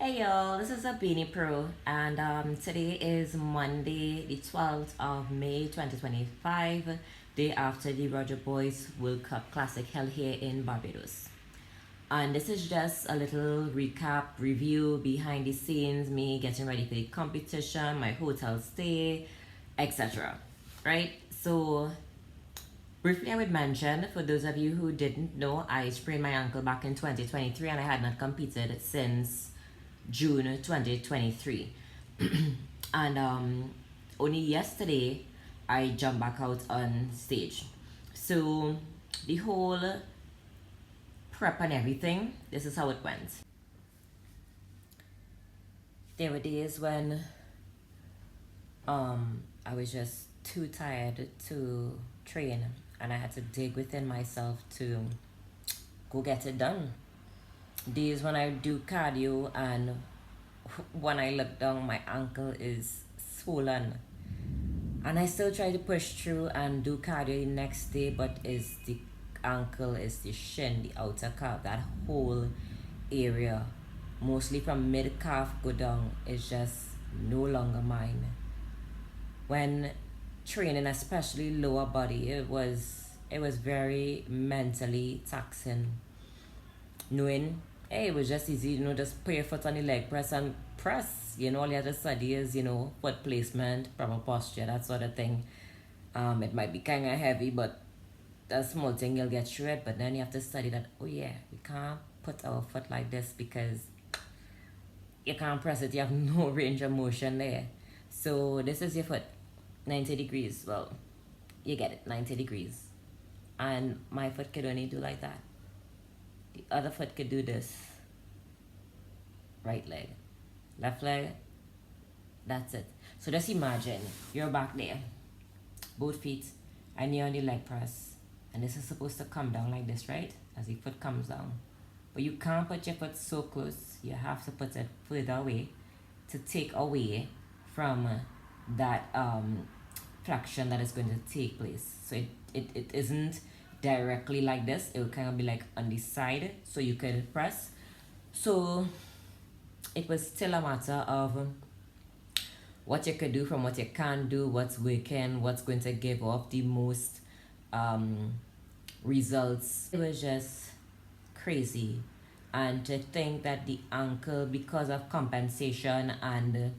Hey y'all, this is Abeni Pro, and today is Monday, the 12th of May 2025, day after the Roger Boys World Cup Classic held here in Barbados. And this is just a little recap, review, behind the scenes, me getting ready for the competition, my hotel stay, etc. Right? So, briefly, I would mention for those of you who didn't know, I sprained my ankle back in 2023 and I had not competed since June 2023. And only yesterday I jumped back out on stage. So the whole prep and everything, this is how it went. There were days when I was just too tired to train and I had to dig within myself to go get it done. Days when I do cardio and when I look down, my ankle is swollen. And I still try to push through and do cardio the next day, but is the ankle, is the shin, the outer calf, that whole area, mostly from mid calf go down, is just no longer mine. When training, especially lower body, it was very mentally taxing. Knowing, hey, it was just easy, just put your foot on the leg press and press. All you have to study is, foot placement, proper posture, that sort of thing. It might be kind of heavy, but that small thing, you'll get through it. But then you have to study that, oh yeah, we can't put our foot like this because you can't press it. You have no range of motion there. So this is your foot, 90 degrees. Well, you get it, 90 degrees. And my foot could only do like that. The other foot could do this. Right leg. Left leg. That's it. So just imagine you're back there. Both feet. And you're on the leg press. And this is supposed to come down like this, right? As the foot comes down. But you can't put your foot so close. You have to put it further away to take away from that flexion that is going to take place. So it isn't directly like this. It will kind of be like on the side so you can press. So it was still a matter of what you could do from what you can't do, what's working, what's going to give off the most results. It was just crazy. And to think that the ankle, because of compensation and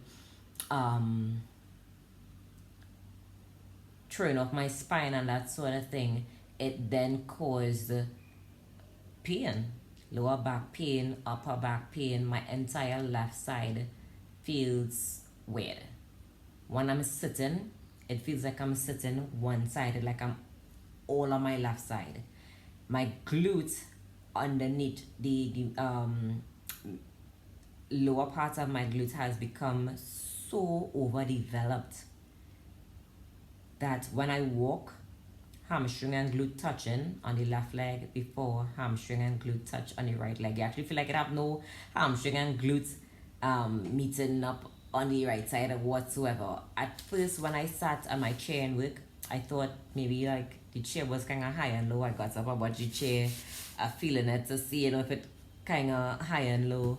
throwing off my spine and that sort of thing, it then caused pain, lower back pain, upper back pain. My entire left side feels weird. When I'm sitting, it feels like I'm sitting one-sided, like I'm all on my left side. My glute underneath the lower part of my glute has become so overdeveloped that when I walk, hamstring and glute touching on the left leg before hamstring and glute touch on the right leg. You actually feel like it have no hamstring and glutes meeting up on the right side whatsoever. At first, when I sat on my chair and work, I thought maybe like the chair was kind of high and low. I got up about the chair, feeling it to see if it kind of high and low.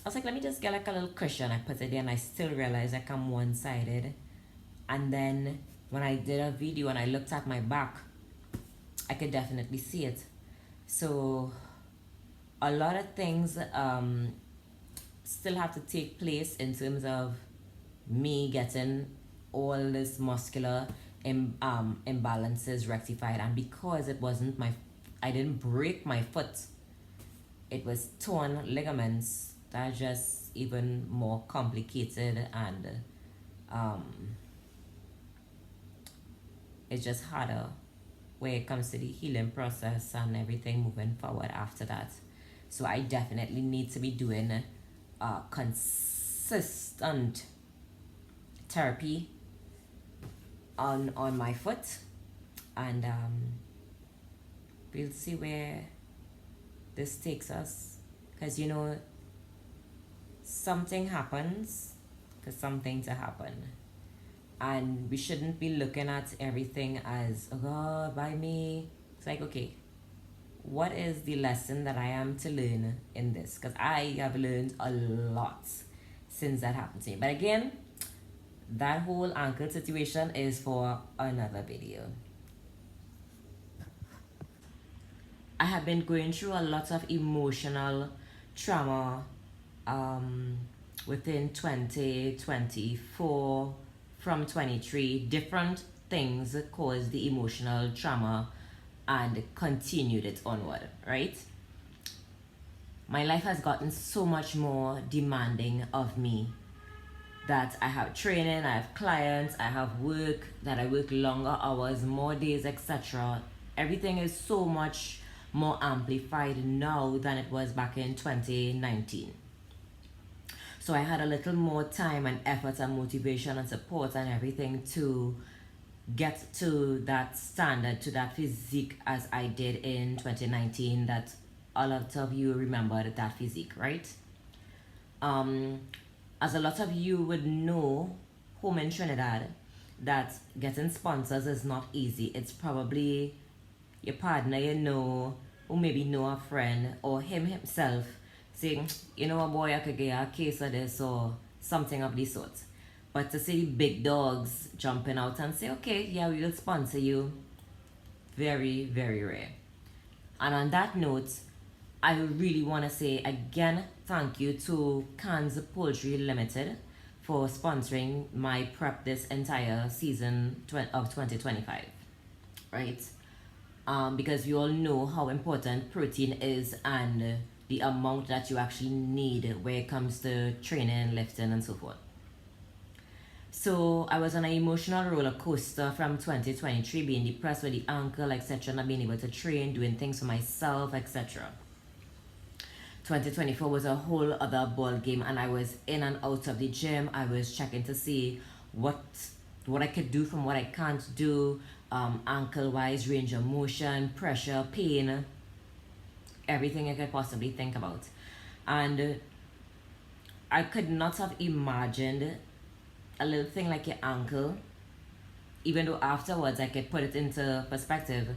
I was like, let me just get like a little cushion. I put it there and I still realized like I'm one-sided. And then when I did a video and I looked at my back, I could definitely see it. So a lot of things still have to take place in terms of me getting all this muscular imbalances rectified. And because it wasn't I didn't break my foot, it was torn ligaments. That's just even more complicated, and it's just harder when it comes to the healing process and everything moving forward after that. So I definitely need to be doing consistent therapy on my foot, and we'll see where this takes us, because something happens for something to happen. And we shouldn't be looking at everything as, oh God, by me. It's like, okay, what is the lesson that I am to learn in this? Because I have learned a lot since that happened to me. But again, that whole ankle situation is for another video. I have been going through a lot of emotional trauma um, within 2024 from 23. Different things caused the emotional trauma and continued it onward, right? My life has gotten so much more demanding of me that I have training, I have clients, I have work, that I work longer hours, more days, etc. Everything is so much more amplified now than it was back in 2019. So I had a little more time and effort and motivation and support and everything to get to that standard, to that physique as I did in 2019, that a lot of you remembered that physique, right? As a lot of you would know, home in Trinidad, that getting sponsors is not easy. It's probably your partner you know, or maybe know a friend, or him himself saying, you know, a boy, I could get a case of this, or something of the sort. But to see big dogs jumping out and say, okay, yeah, we will sponsor you, very, very rare. And on that note, I really want to say again, thank you to Cans Poultry Limited for sponsoring my prep this entire season of 2025, right? Because we all know how important protein is and the amount that you actually need when it comes to training, lifting, and so forth. So I was on an emotional roller coaster from 2023, being depressed with the ankle, etc., not being able to train, doing things for myself, etc. 2024 was a whole other ball game, and I was in and out of the gym. I was checking to see what I could do from what I can't do, ankle wise, range of motion, pressure, pain, everything I could possibly think about. And I could not have imagined a little thing like your ankle, even though afterwards I could put it into perspective,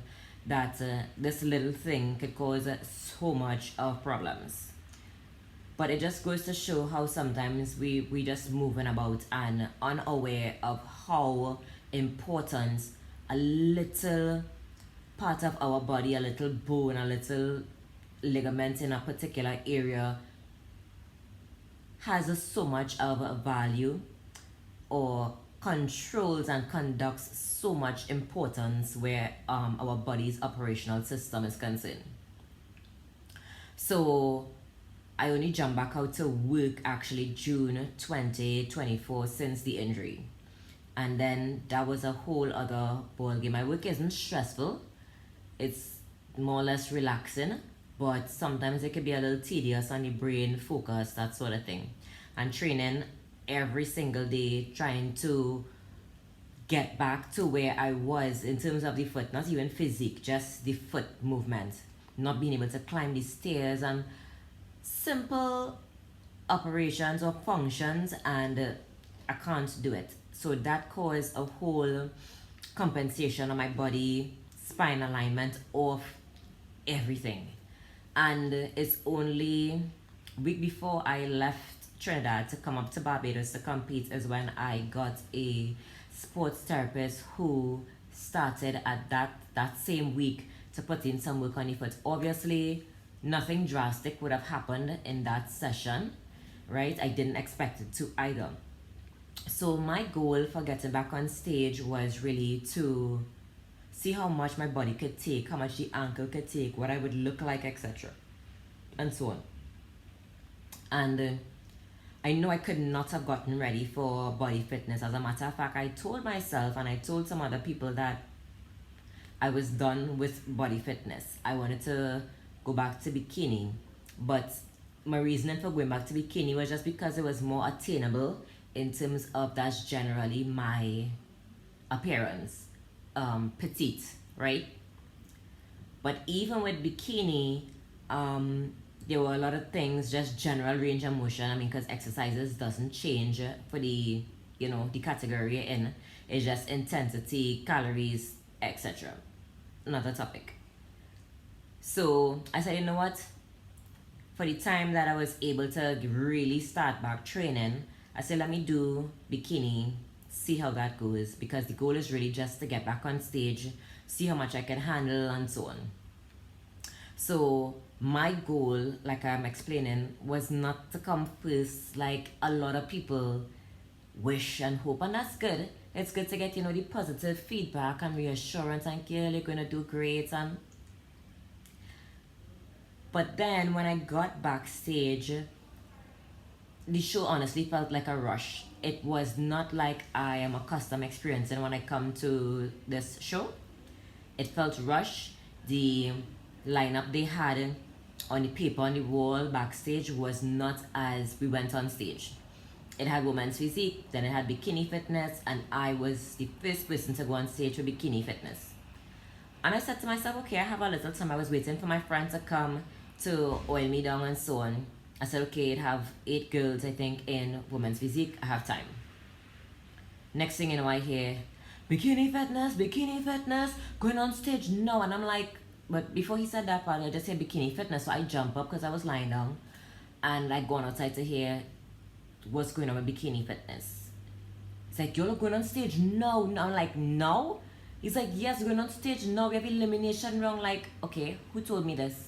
that this little thing could cause so much of problems. But it just goes to show how sometimes we just moving about and unaware of how important a little part of our body, a little bone, a little ligament in a particular area has so much of value, or controls and conducts so much importance where our body's operational system is concerned. So I only jumped back out to work actually June 2024 since the injury. And then that was a whole other ball game. My work isn't stressful. It's more or less relaxing, but sometimes it can be a little tedious on the brain, focus, that sort of thing. And training every single day, trying to get back to where I was in terms of the foot, not even physique, just the foot movement, not being able to climb the stairs and simple operations or functions, and I can't do it. So that caused a whole compensation on my body, spine alignment, of everything. And it's only week before I left Trinidad to come up to Barbados to compete is when I got a sports therapist who started at that same week to put in some work on the foot. Obviously, nothing drastic would have happened in that session, right? I didn't expect it to either. So my goal for getting back on stage was really to see how much my body could take, how much the ankle could take, what I would look like, etc. and so on. And I know I could not have gotten ready for body fitness. As a matter of fact, I told myself and I told some other people that I was done with body fitness. I wanted to go back to bikini, but my reasoning for going back to bikini was just because it was more attainable in terms of that's generally my appearance, petite, right? But even with bikini, there were a lot of things, just general range of motion. I mean, because exercises doesn't change for the, the category you're in. It's just intensity, calories, etc. Another topic. So I said, you know what? For the time that I was able to really start back training, I said, let me do bikini, see how that goes, because the goal is really just to get back on stage, see how much I can handle, and so on. So my goal, like I'm explaining, was not to come first like a lot of people wish and hope, and that's good. It's good to get, you know, the positive feedback and reassurance and yeah, you're gonna do great. And but then when I got backstage, the show honestly felt like a rush. It was not like I am accustomed experiencing when I come to this show. It felt rushed. The lineup they had on the paper on the wall backstage was not as we went on stage. It had women's physique, then it had bikini fitness, and I was the first person to go on stage for bikini fitness. And I said to myself, okay, I have a little time. I was waiting for my friend to come to oil me down and so on. I said, okay, I'd have 8 girls, I think, in women's physique. I have time. Next thing you know, I hear, bikini fitness, going on stage now. And I'm like, but before he said that part, I just said bikini fitness. So I jump up because I was lying down. And I go outside to hear what's going on with bikini fitness. It's like, you're going on stage? No. I'm like, no? He's like, yes, going on stage now. We have elimination round. Like, okay, who told me this?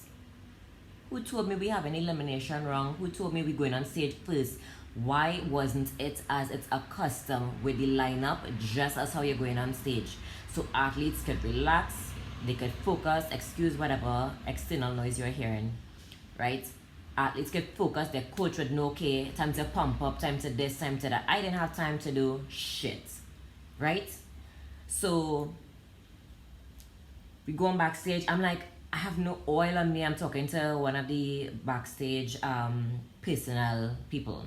Who told me we have an elimination round? Who told me we're going on stage first? Why wasn't it as it's accustomed with the lineup, just as how you're going on stage? So athletes could relax, they could focus, excuse whatever external noise you're hearing, right? Athletes could focus, their coach would know, okay, time to pump up, time to this, time to that. I didn't have time to do shit, right? So we go on backstage. I'm like, I have no oil on me. I'm talking to one of the backstage personnel people.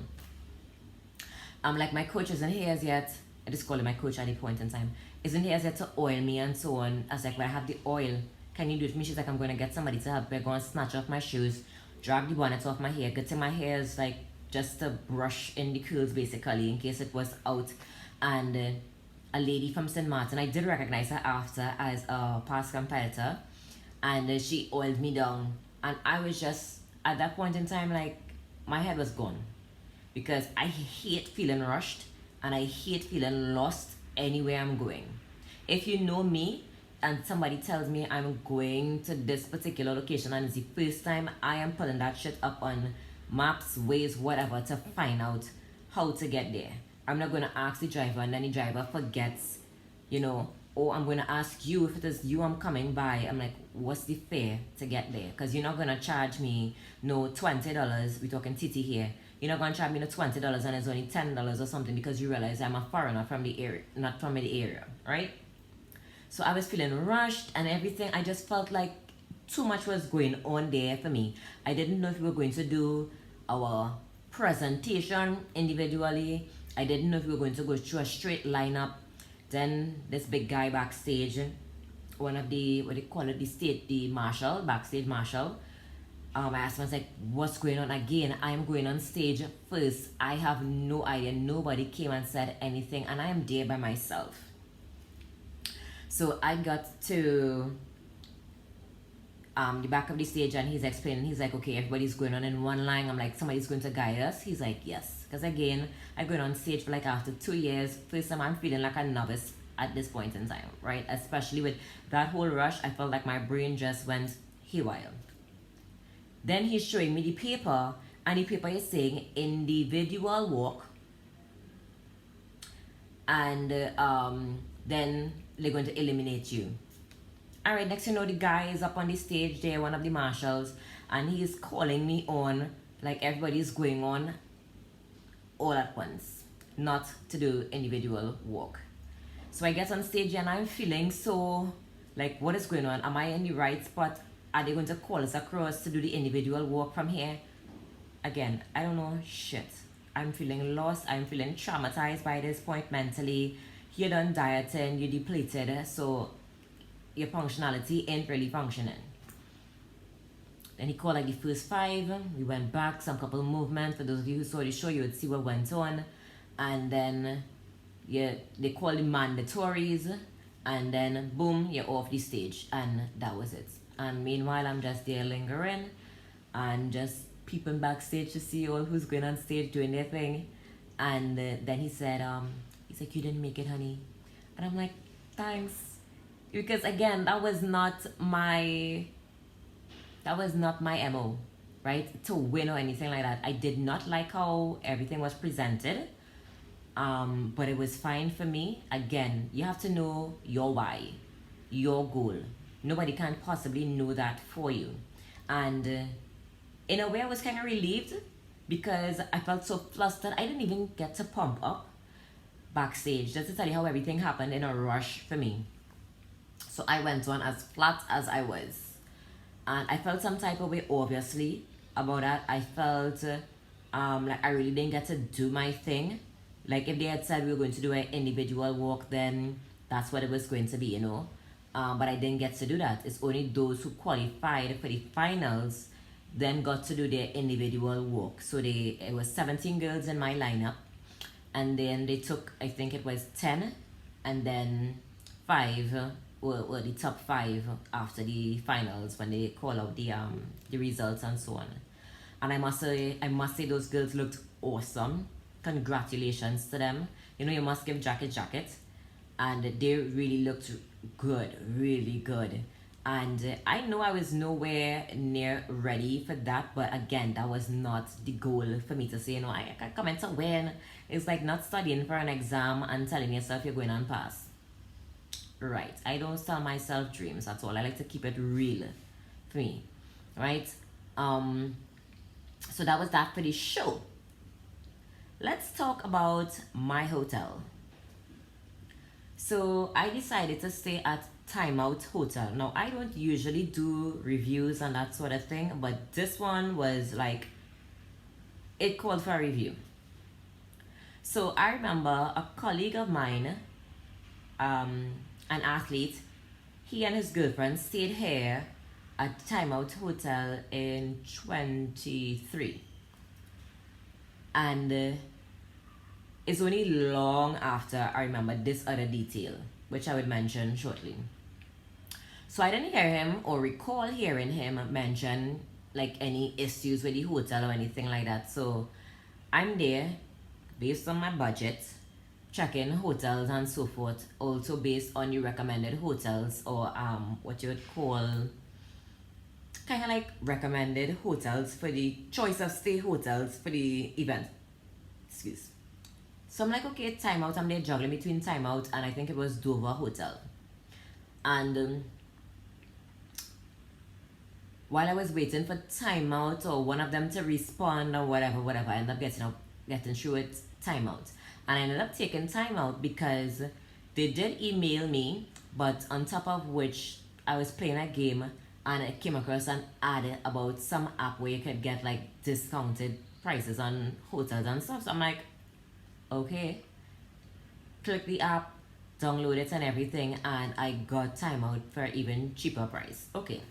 I'm like, my coach isn't here as yet. I just call him my coach at the point in time. Isn't here as yet to oil me and so on. I was like, well, I have the oil. Can you do it for me? She's like, I'm going to get somebody to help me. Go and snatch off my shoes, drag the bonnet off my hair. Good thing my hair is like just to brush in the curls basically in case it was out. And a lady from St. Martin, I did recognize her after as a past competitor. And she oiled me down. And I was just, at that point in time, like, my head was gone. Because I hate feeling rushed and I hate feeling lost anywhere I'm going. If you know me and somebody tells me I'm going to this particular location and it's the first time, I am putting that shit up on maps, Waze, whatever to find out how to get there. I'm not going to ask the driver and then the driver forgets, you know, oh, I'm going to ask you if it is you I'm coming by. I'm like, what's the fare to get there? Because you're not going to charge me no $20. We're talking TT here. You're not going to charge me no $20 and it's only $10 or something because you realize I'm a foreigner from the area, not from the area, right? So I was feeling rushed and everything. I just felt like too much was going on there for me. I didn't know if we were going to do our presentation individually. I didn't know if we were going to go through a straight lineup. Then this big guy backstage, one of the, what do you call it, the marshal, backstage marshal. I asked him, I was like, what's going on again? I'm going on stage first. I have no idea. Nobody came and said anything and I am there by myself. So I got to the back of the stage and he's explaining, he's like, okay, everybody's going on in one line. I'm like, somebody's going to guide us? He's like, yes. Because again, I've been on stage for like after 2 years. First time I'm feeling like a novice at this point in time, right? Especially with that whole rush, I felt like my brain just went haywire. Then he's showing me the paper and the paper is saying individual walk. And then they're going to eliminate you. All right, next you know, the guy is up on the stage there, one of the marshals, and he's calling me on like everybody's going on all at once, not to do individual walk. So I get on stage and I'm feeling so like, what is going on? Am I in the right spot? Are they going to call us across to do the individual walk from here? Again, I don't know shit. I'm feeling lost. I'm feeling traumatized by this point mentally. You're done dieting, you're depleted, so your functionality ain't really functioning. Then he called like the first 5. We went back, some couple movements. For those of you who saw the show, you would see what went on. And then they called the mandatories. And then boom, you're off the stage. And that was it. And meanwhile, I'm just there lingering and just peeping backstage to see all who's going on stage doing their thing. And then he's like, you didn't make it, honey. And I'm like, thanks. Because again, that was not my MO, right? To win or anything like that. I did not like how everything was presented. But it was fine for me. Again, you have to know your why, your goal. Nobody can possibly know that for you. And in a way, I was kind of relieved because I felt so flustered. I didn't even get to pump up backstage. Just to tell you how everything happened in a rush for me. So I went on as flat as I was. And I felt some type of way, obviously, about that. I felt like I really didn't get to do my thing. Like if they had said we were going to do an individual walk, then that's what it was going to be, you know. But I didn't get to do that. It's only those who qualified for the finals then got to do their individual walk. So it was 17 girls in my lineup, and then they took, I think it was 10, and then 5 were the top 5 after the finals when they call out the results and so on. And I must say those girls looked awesome. Congratulations to them. You know, you must give jacket, and they really looked good, really good. And I know I was nowhere near ready for that, but again, that was not the goal for me to say, you know, I can come in to win. It's like not studying for an exam and telling yourself you're going on pass. Right. I don't sell myself dreams. That's all. I like to keep it real for me. Right? So that was that for the show. Let's talk about my hotel. So I decided to stay at Timeout Hotel. Now I don't usually do reviews and that sort of thing, but this one was like, it called for a review. So I remember a colleague of mine, an athlete, he and his girlfriend stayed here at Timeout Hotel in 23. And it's only long after I remember this other detail, which I would mention shortly. So I didn't hear him or recall hearing him mention like any issues with the hotel or anything like that. So I'm there based on my budget, checking hotels and so forth, also based on the recommended hotels or what you would call kind of like recommended hotels for the choice of stay hotels for the event. Excuse. So I'm like, okay, timeout. I'm there juggling between timeout and I think it was Dover Hotel. And while I was waiting for timeout or one of them to respond or whatever, I ended up getting through it timeout. And I ended up taking timeout because they did email me, but on top of which I was playing a game and I came across an ad about some app where you could get like discounted prices on hotels and stuff. So I'm like, okay, click the app, download it and everything, and I got timeout for even cheaper price. Okay.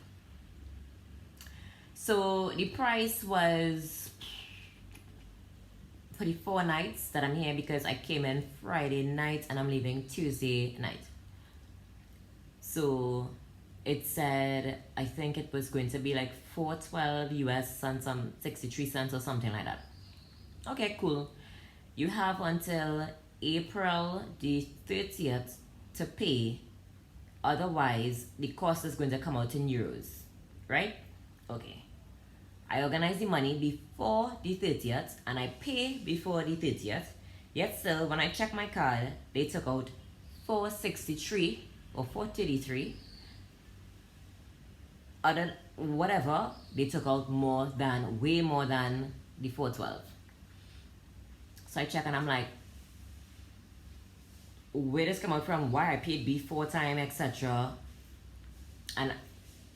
So the price was for the 4 nights that I'm here because I came in Friday night and I'm leaving Tuesday night. So it said, I think it was going to be like $4.12 US and some 63 cents or something like that. Okay, cool. You have until April the 30th to pay. Otherwise, the cost is going to come out in euros. Right? Okay. I organize the money before the 30th and I pay before the 30th. Yet still, when I check my card, they took out 463 or 433. Other whatever, they took out way more than the 412. So I check and I'm like, where does come out from? Why I paid before time, etc. And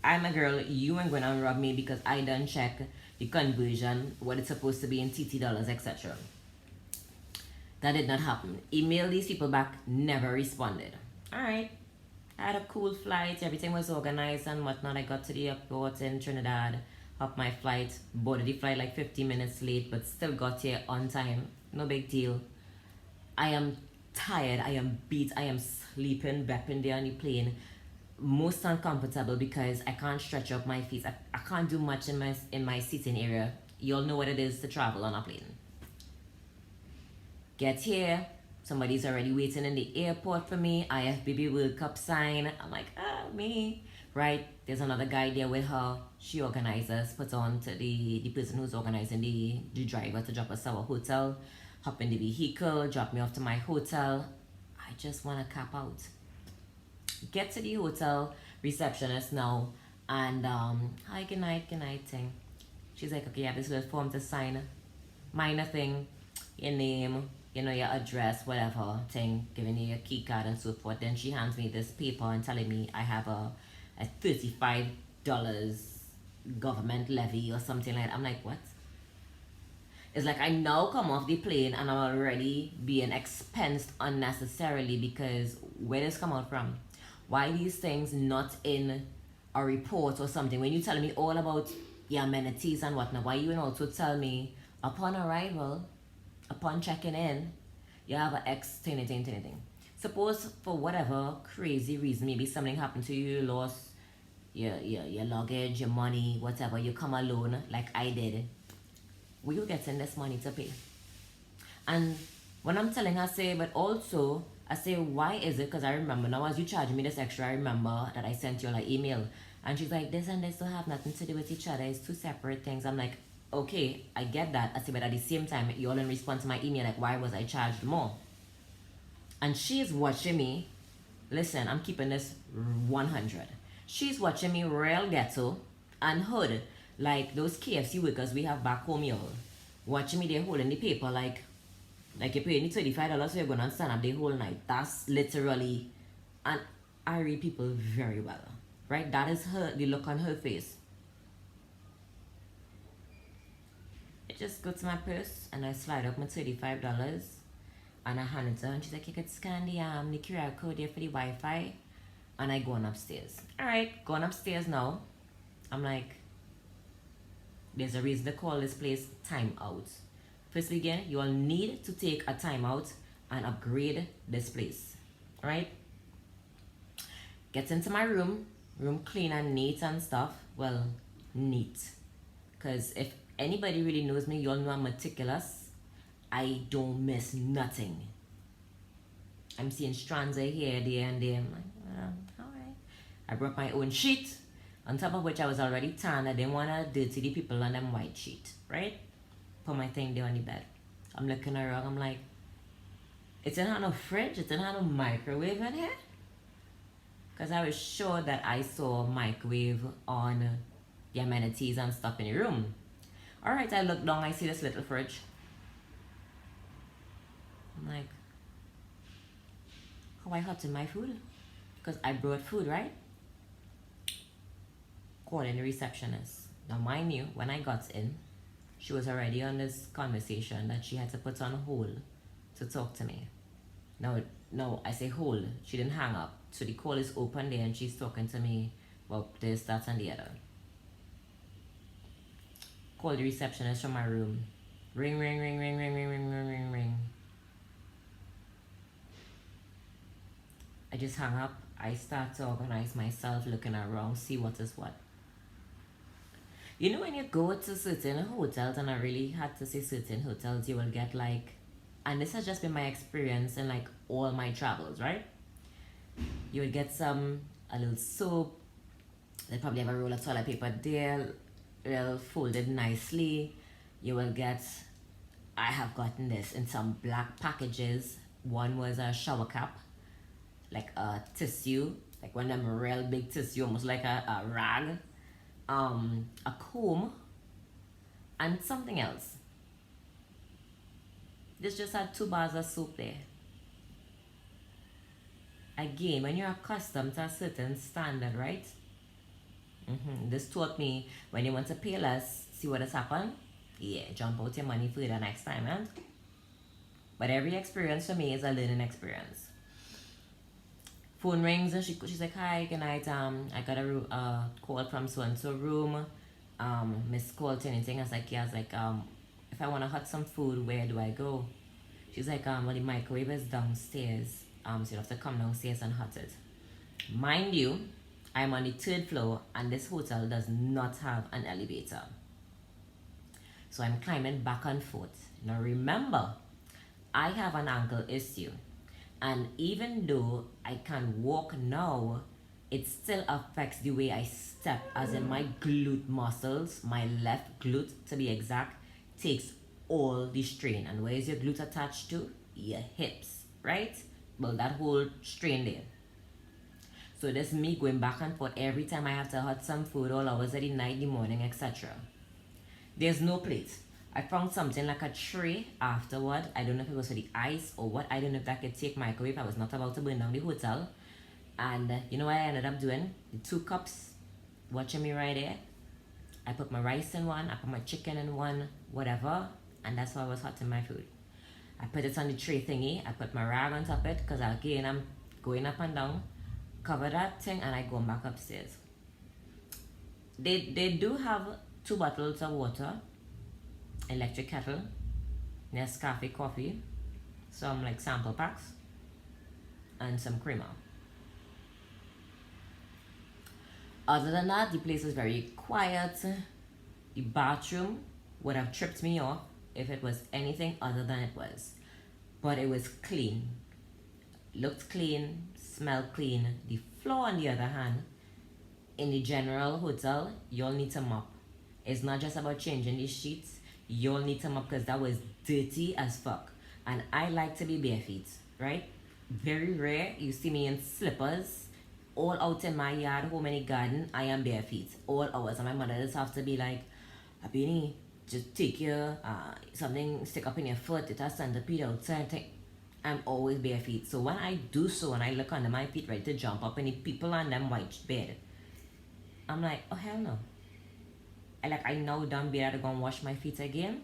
I'm a girl, you ain't gonna rob me because I done check the conversion, what it's supposed to be in TT dollars, etc. That did not happen. Email these people back, never responded. Alright. I had a cool flight, everything was organized and whatnot. I got to the airport in Trinidad, hopped my flight, boarded the flight like 15 minutes late, but still got here on time. No big deal. I am tired, I am beat, I am sleeping, bepping there on the plane. most uncomfortable because I can't stretch up my feet. I can't do much in my seating area. You'll know what it is to travel on a plane. Get here, somebody's already waiting in the airport for me. IFBB World Cup sign. I'm like, me. Right? There's another guy there with her. She organizes, puts on to the person who's organizing the driver to drop us our hotel. Hop in the vehicle, drop me off to my hotel. I just want to cap out. Get to the hotel receptionist now, and hi, good night thing. She's like, okay, you have this little form to sign, minor thing, your name, you know, your address, whatever thing, giving you your key card and so forth. Then she hands me this paper and telling me I have a $35 government levy or something like that. I'm like, what? It's like I now come off the plane and I'm already being expensed unnecessarily because where does this come out from? Why these things not in a report or something? When you tell me all about your amenities and whatnot, why you also tell me upon arrival, upon checking in, you have an X thing. Suppose for whatever crazy reason, maybe something happened to you, you lost your luggage, your money, whatever, you come alone like I did. Will you getting this money to pay? And when I'm telling her, I say, but also, I say, why is it? Because I remember now as you charge me this extra, I remember that I sent you like email. And she's like, this and this don't have nothing to do with each other. It's two separate things. I'm like, okay, I get that. I say, but at the same time, you all in response to my email, like, why was I charged more? And she's watching me. Listen, I'm keeping this 100. She's watching me real ghetto and hood. Like those KFC workers we have back home, y'all. Watching me, they're holding the paper like you're paying me $25 so you're going to stand up the whole night. That's literally, and I read people very well, right? That is her, the look on her face. I just go to my purse and I slide up my $35 and I hand it to her and she's like, you could scan the QR code here for the Wi-Fi. And I go on upstairs. Alright, going upstairs now. I'm like, there's a reason to call this place time out. Firstly, again, you will need to take a time out and upgrade this place. Alright? Get into my room clean and neat and stuff. Well, neat. Because if anybody really knows me, you all know I'm meticulous. I don't miss nothing. I'm seeing strands of hair there and there. I'm like, well, alright. I brought my own sheet. On top of which I was already tan. I didn't want to dirty the people on them white sheet, right? Put my thing there on the bed. I'm looking around. I'm like, it didn't have no fridge. It didn't have no microwave in here. Because I was sure that I saw a microwave on the amenities and stuff in the room. Alright, I look down. I see this little fridge. I'm like, how I hot in my food? Because I brought food, right? Calling the receptionist. Now mind you, when I got in, she was already on this conversation that she had to put on hold to talk to me. No, I say hold. She didn't hang up. So the call is open there and she's talking to me about this, that, and the other. Call the receptionist from my room. Ring, ring, ring, ring, ring, ring, ring, ring, ring, ring. I just hung up. I start to organize myself, looking around, see what is what. You know when you go to certain hotels, and I really had to say certain hotels, you will get like, and this has just been my experience in like all my travels, right? You will get a little soap. They probably have a roll of toilet paper there, well folded nicely. You will get, I have gotten this in some black packages. One was a shower cap, like a tissue, like one of them real big tissue, almost like a rag. A comb, and something else. This just had 2 bars of soap there. Again, when you're accustomed to a certain standard, right? This taught me when you want to pay less, see what has happened? Yeah, jump out your money for the next time, man. But every experience for me is a learning experience. Phone rings and she's like, hi, good night. I got a call from so and so room. Miss called to anything. I was like, yeah. I was like, if I want to hot some food, where do I go? She's like, well, the microwave is downstairs. So you have to come downstairs and hot it. Mind you, I'm on the third floor and this hotel does not have an elevator. So I'm climbing back and forth. Now remember, I have an ankle issue. And even though I can walk now, it still affects the way I step, as in my glute muscles, my left glute to be exact, takes all the strain. And where is your glute attached to? Your hips, right? Well, that whole strain there. So this me going back and forth every time I have to hot some food, all hours of the night, the morning, etc. There's no plate. I found something like a tray afterward. I don't know if it was for the ice or what. I don't know if that could take microwave. I was not about to burn down the hotel. And you know what I ended up doing? The 2 cups, watching me right there. I put my rice in one, I put my chicken in one, whatever. And that's how I was hotting my food. I put it on the tray thingy. I put my rag on top of it because again, I'm going up and down. Cover that thing and I go back upstairs. They do have 2 bottles of water, electric kettle, Nescafe coffee, some like sample packs, and some creamer. Other than that, the place is very quiet. The bathroom would have tripped me off if it was anything other than it was. But it was clean. Looked clean, smelled clean. The floor, on the other hand, in the general hotel, you'll need to mop. It's not just about changing the sheets. You'll need to mop because that was dirty as fuck. And I like to be bare feet, right? Very rare you see me in slippers all out in my yard, home in the garden. I am bare feet all hours. And my mother just have to be like, Abeni, just take your something, stick up in your foot. It has centipede outside. I'm always bare feet. So when I do so and I look under my feet ready to jump up and the people on them white bed, I'm like, oh hell no. I now done better to go and wash my feet again.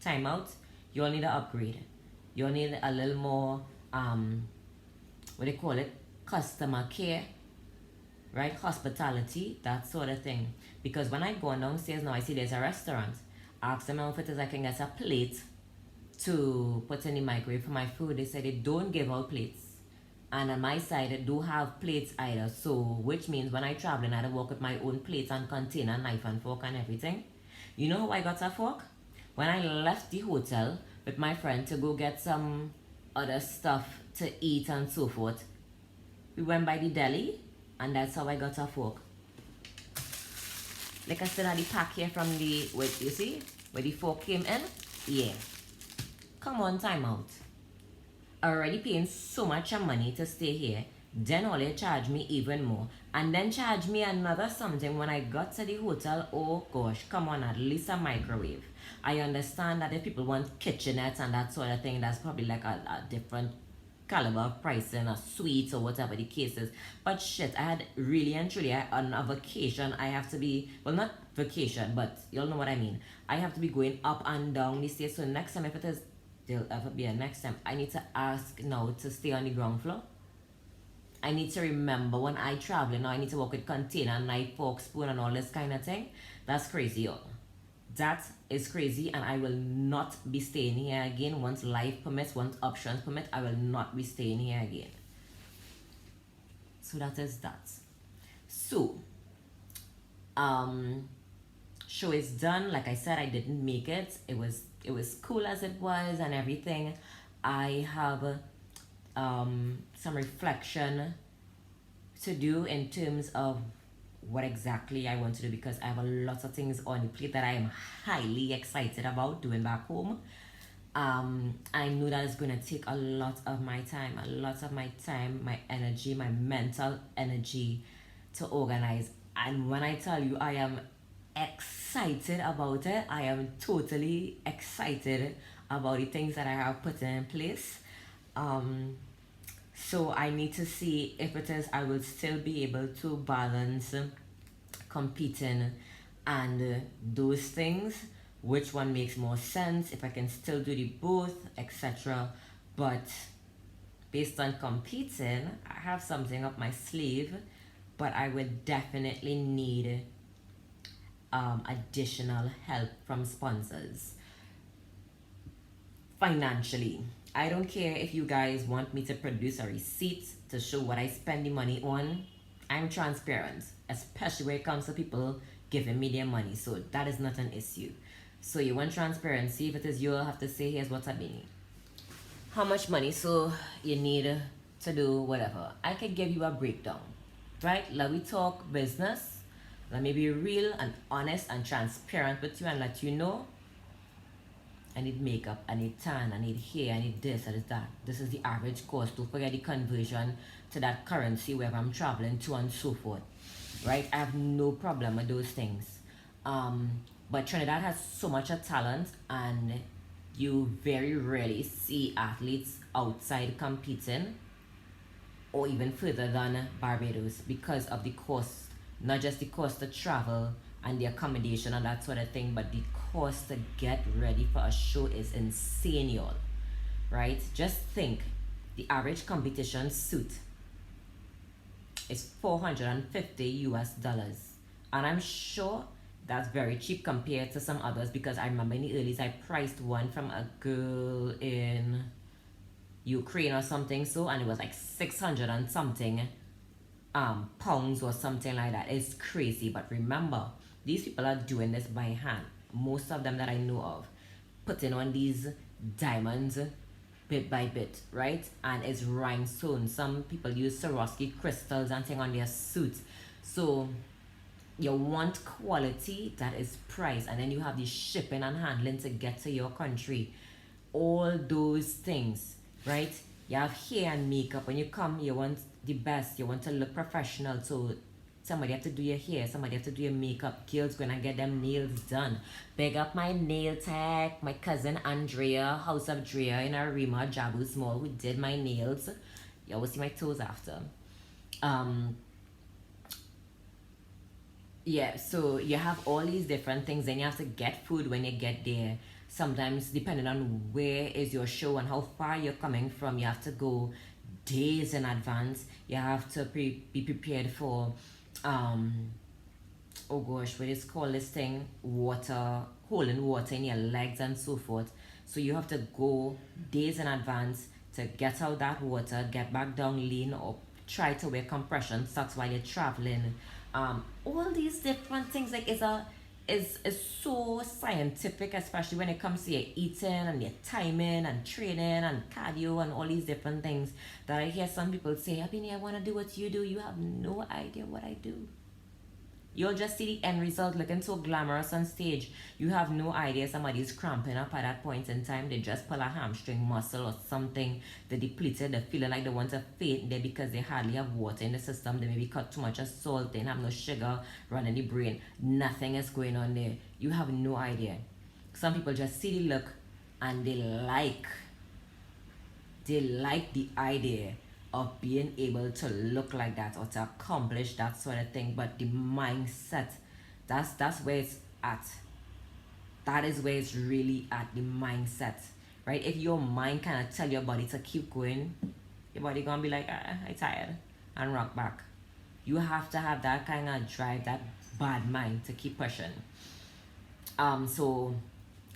Time out. You'll need an upgrade. You'll need a little more what do you call it? Customer care. Right? Hospitality, that sort of thing. Because when I go downstairs now, I see there's a restaurant. Ask them if it is I can get a plate to put in the microwave for my food. They said they don't give out plates. And on my side, I do have plates either. So, which means when I travel, I had to walk with my own plates and container, knife and fork and everything. You know how I got a fork? When I left the hotel with my friend to go get some other stuff to eat and so forth, we went by the deli and that's how I got a fork. Like I said, at the pack here from the, wait, you see, where the fork came in? Yeah. Come on, time out. Already paying so much money to stay here, then all they charge me even more, and then charge me another something when I got to the hotel. Oh gosh, come on, at least a microwave. I understand that if people want kitchenettes and that sort of thing, that's probably like a different caliber of pricing, a suite or whatever the case is. But shit, I had really and truly, on a vacation, I have to be, well, not vacation, but you'll know what I mean. I have to be going up and down the stairs. So next time, if it is, there'll ever be a next time, I need to ask now to stay on the ground floor. I need to remember when I travel now, I need to work with container, knife, fork, spoon, and all this kind of thing. That's crazy, y'all. That is crazy, and I will not be staying here again. Once life permits, once options permit, I will not be staying here again. So that is that. So, show is done. Like I said, I didn't make it. It was cool as it was and everything. I have some reflection to do in terms of what exactly I want to do, because I have a lot of things on the plate that I am highly excited about doing back home. I know that it's going to take a lot of my time, my energy, my mental energy to organize. And when I tell you I am excited about it, I am totally excited about the things that I have put in place. So I need to see if it is I will still be able to balance competing and those things, which one makes more sense, if I can still do the both, etc. But based on competing, I have something up my sleeve, but I would definitely need additional help from sponsors financially. I don't care if you guys want me to produce a receipt to show what I spend the money on. I'm transparent, especially when it comes to people giving me their money. So that is not an issue. So you want transparency. If it is you'll have to say, here's what I mean. How much money so you need to do whatever. I can give you a breakdown. Right? Let me talk business. Let me be real and honest and transparent with you and let you know I need makeup, I need tan, I need hair, I need this, I need that. This is the average cost. Don't forget the conversion to that currency wherever I'm traveling to and so forth. Right? I have no problem with those things. But Trinidad has so much of talent, and you very rarely see athletes outside competing or even further than Barbados because of the cost, not just the cost to travel and the accommodation and that sort of thing, but the cost to get ready for a show is insane, y'all. Right? Just think the average competition suit is 450 US dollars. And I'm sure that's very cheap compared to some others, because I remember in the earlys I priced one from a girl in Ukraine or something, so, and it was like 600 and something pounds or something like that. It's crazy. But remember, these people are doing this by hand. Most of them that I know of, putting on these diamonds bit by bit, right? And it's rhinestone. Some people use Swarovski crystals and thing on their suits. So you want quality that is priced, and then you have the shipping and handling to get to your country. All those things, right? You have hair and makeup. When you come, you want the best. You want to look professional. So somebody have to do your hair. Somebody have to do your makeup. Girls gonna get them nails done. Big up my nail tech, my cousin Andrea, House of Drea in Arima, Jabu Small, who did my nails. You always see my toes after. Yeah, so you have all these different things. Then you have to get food when you get there. Sometimes, depending on where is your show and how far you're coming from, you have to go days in advance. You have to be prepared for, oh gosh, what is called this thing? Water, holding water in your legs and so forth. So you have to go days in advance to get out that water, get back down lean, or try to wear compression socks while you're traveling. All these different things, like, is so scientific, especially when it comes to your eating and your timing and training and cardio and all these different things, that I hear some people say, Abeni, I want to do what you do. You have no idea what I do. You'll just see the end result looking so glamorous on stage. You have no idea somebody's cramping up at that point in time. They just pull a hamstring muscle or something. They're depleted. They're feeling like they want to faint there because they hardly have water in the system. They maybe cut too much of salt. They have no sugar running the brain. Nothing is going on there. You have no idea. Some people just see the look and they like the idea of being able to look like that or to accomplish that sort of thing. But the mindset, that's where it's at. That is where it's really at, the mindset, right? If your mind kind of tell your body to keep going, your body gonna be like, I'm tired, and rock back. You have to have that kind of drive, that bad mind to keep pushing. So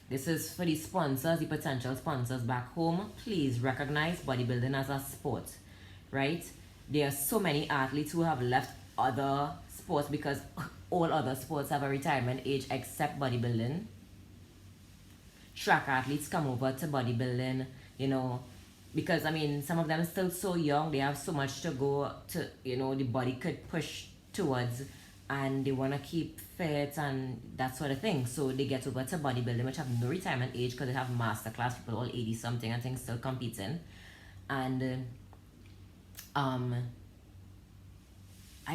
this is for the sponsors, the potential sponsors back home. Please recognize bodybuilding as a sport, right? There are so many athletes who have left other sports because all other sports have a retirement age except bodybuilding. Track athletes come over to bodybuilding, because some of them are still so young. They have so much to go to, the body could push towards, and they want to keep fit and that sort of thing. So they get over to bodybuilding, which have no retirement age because they have masterclass people all 80 something, I think, still competing. And I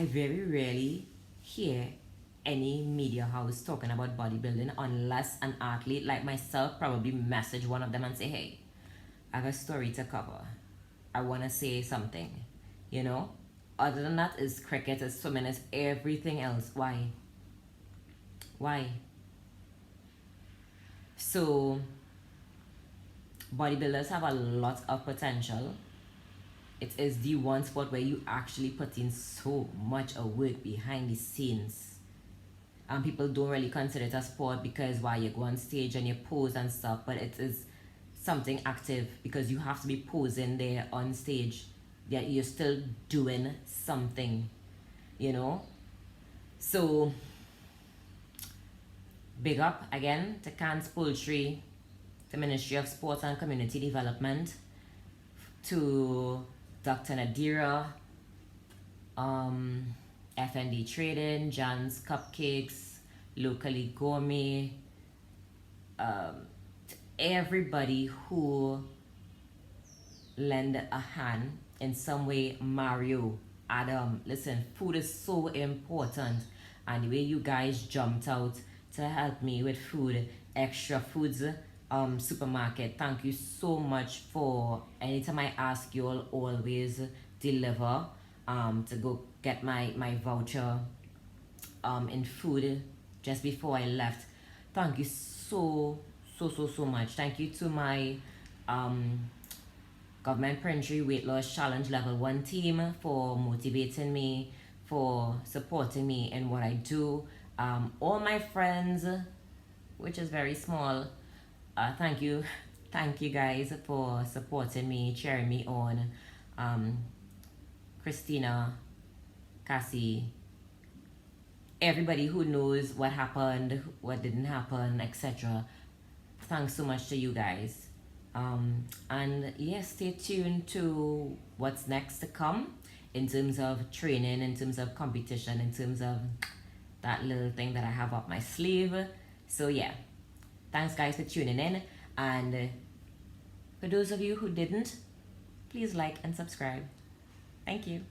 very rarely hear any media house talking about bodybuilding unless an athlete like myself probably message one of them and say, hey, I have a story to cover. I want to say something, Other than that, is cricket, is swimming, is everything else. Why? So bodybuilders have a lot of potential. It is the one sport where you actually put in so much of work behind the scenes. And people don't really consider it a sport because you go on stage and you pose and stuff, but it is something active because you have to be posing there on stage. That you're still doing something. you know. So big up again to Cannes Poultry, the Ministry of Sports and Community Development, to Dr. Nadira, FND Trading, John's Cupcakes, Locally Gourmet, to everybody who lend a hand in some way. Mario, Adam, listen, food is so important, and the way you guys jumped out to help me with food, Extra Foods supermarket, thank you so much. For anytime I ask, you'll always deliver to go get my voucher in food just before I left. Thank you so much. Thank you to my Government Pantry Weight Loss Challenge Level 1 team for motivating me, for supporting me in what I do. All my friends, which is very small, thank you. Thank you guys for supporting me, cheering me on. Christina, Cassie, everybody who knows what happened, what didn't happen, etc. Thanks so much to you guys. And yes, stay tuned to what's next to come in terms of training, in terms of competition, in terms of that little thing that I have up my sleeve. So yeah, thanks guys for tuning in. And for those of you who didn't, please like and subscribe. Thank you.